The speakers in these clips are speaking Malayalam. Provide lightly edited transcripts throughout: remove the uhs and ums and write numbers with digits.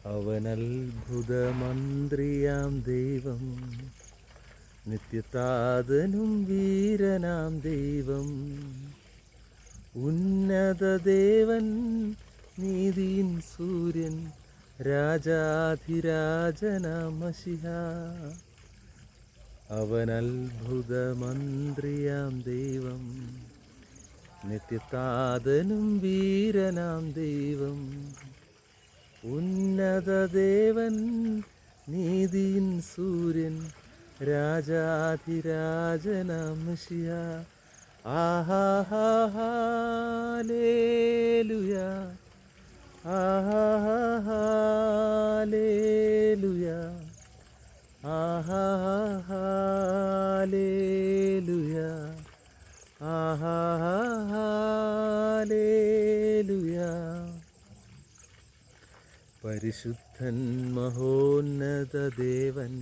അവനത്ഭുതമന്ത്രിയാം ദൈവം, നിത്യതാതനും വീരനാം ദൈവം, ഉന്നതദേവൻ, നീതിയിൻ സൂര്യൻ, രാജാധിരാജനാം മശിഹാ. അവനത്ഭുതമന്ത്രിയാം ദൈവം, നിത്യതാതനും വീരനാം ദൈവം, ഉന്നതദേവൻ, നീതിയിൻ സൂര്യൻ, രാജാധിരാജനാം മശിഹാ. ആഹാഹാലേലുയാ, ആഹാഹാലേലുയാ, ആഹാഹാലേലുയാ, ആഹാഹാലേലുയാ. പരിശുദ്ധൻ മഹോന്നത ദേവൻ,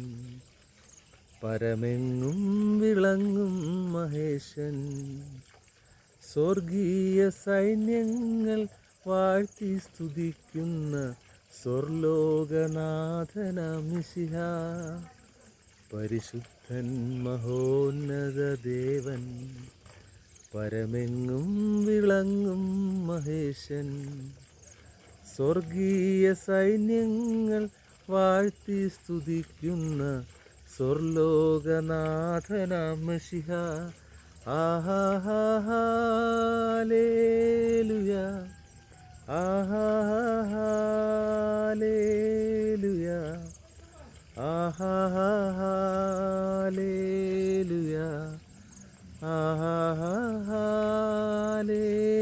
പരമെങ്ങും വിളങ്ങും മഹേശൻ, സ്വർഗീയ സൈന്യങ്ങൾ വാഴ്ത്തി സ്തുതിക്കുന്ന സ്വർലോകനാഥനാം മിശിഹാ. പരിശുദ്ധൻ മഹോന്നത ദേവൻ, പരമെങ്ങും വിളങ്ങും മഹേശൻ, സ്വർഗീയ സൈന്യങ്ങൾ വാഴ്ത്തി സ്തുതിക്കുന്ന സ്വർലോകനാഥനാം മശിഹാ. ആഹാഹാലേലുയാ, ആഹാഹാലേലുയാ, ആഹാഹാലേലുയാ, ആഹാഹാലേലുയാ.